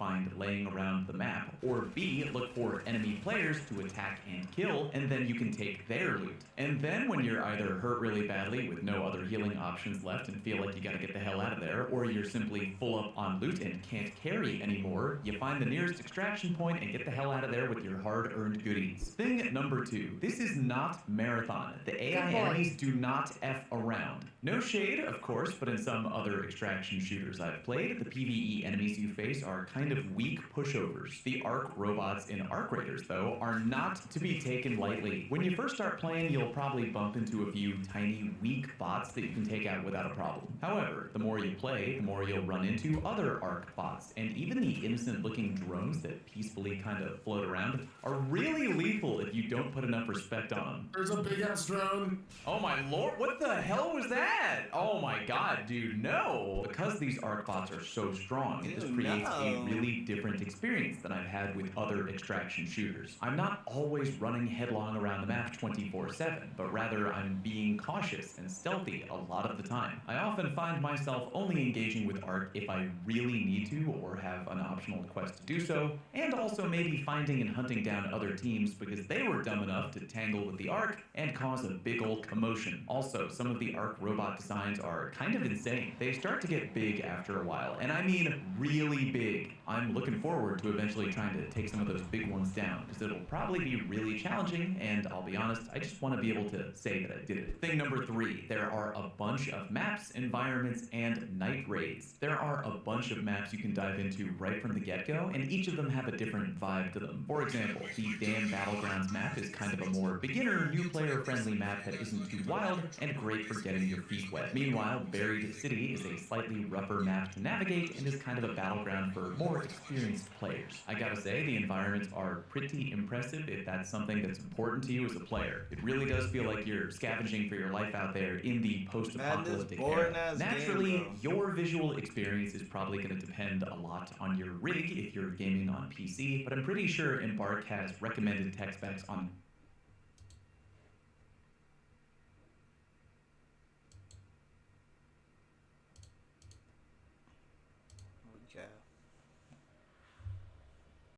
find laying around the map, or B, look for enemy players to attack and kill, and then you can take their loot. And then when you're either hurt really badly with no other healing options left and feel like you gotta get the hell out of there, or you're simply full up on loot and can't carry anymore, you find the nearest extraction point and get the hell out of there with your hard-earned goodies. Thing number 2, this is not Marathon. The AI enemies do not F around. No shade, of course, but in some other extraction shooters I've played, the PvE enemies you face are kind of weak pushovers. The Arc robots in Arc Raiders, though, are not to be taken lightly. When you first start playing, you'll probably bump into a few tiny, weak bots that you can take out without a problem. However, the more you play, the more you'll run into other Arc bots, and even the innocent-looking drones that peacefully kind of float around are really lethal if you don't put enough respect on them. There's a big-ass drone. Oh my lord, what the hell was that? Oh my god, dude, no! Because these Arc bots are so strong, this creates a really different experience than I've had with other extraction shooters. I'm not always running headlong around the map 24/7, but rather I'm being cautious and stealthy a lot of the time. I often find myself only engaging with Arc if I really need to or have an optional quest to do so, and also maybe finding and hunting down other teams because they were dumb enough to tangle with the Arc and cause a big old commotion. Also, some of the Arc robot designs are kind of insane. They start to get big after a while, and I mean really big. I'm looking forward to eventually trying to take some of those big ones down, because it'll probably be really challenging, and I'll be honest, I just want to be able to say that I did it. Thing number 3, there are a bunch of maps, environments, and night raids. There are a bunch of maps you can dive into right from the get-go, and each of them have a different vibe to them. For example, the Dan Battlegrounds map is kind of a more beginner, new player-friendly map that isn't too wild and great for getting your feet wet. Meanwhile, Buried City is a slightly rougher map to navigate and is kind of a battleground for more experienced players. I gotta say, the environments are pretty impressive if that's something that's important to you as a player. It really does feel like you're scavenging for your life out there in the post-apocalyptic era. Naturally, your visual experience is probably going to depend a lot on your rig if you're gaming on PC, but I'm pretty sure Embark has recommended tech specs on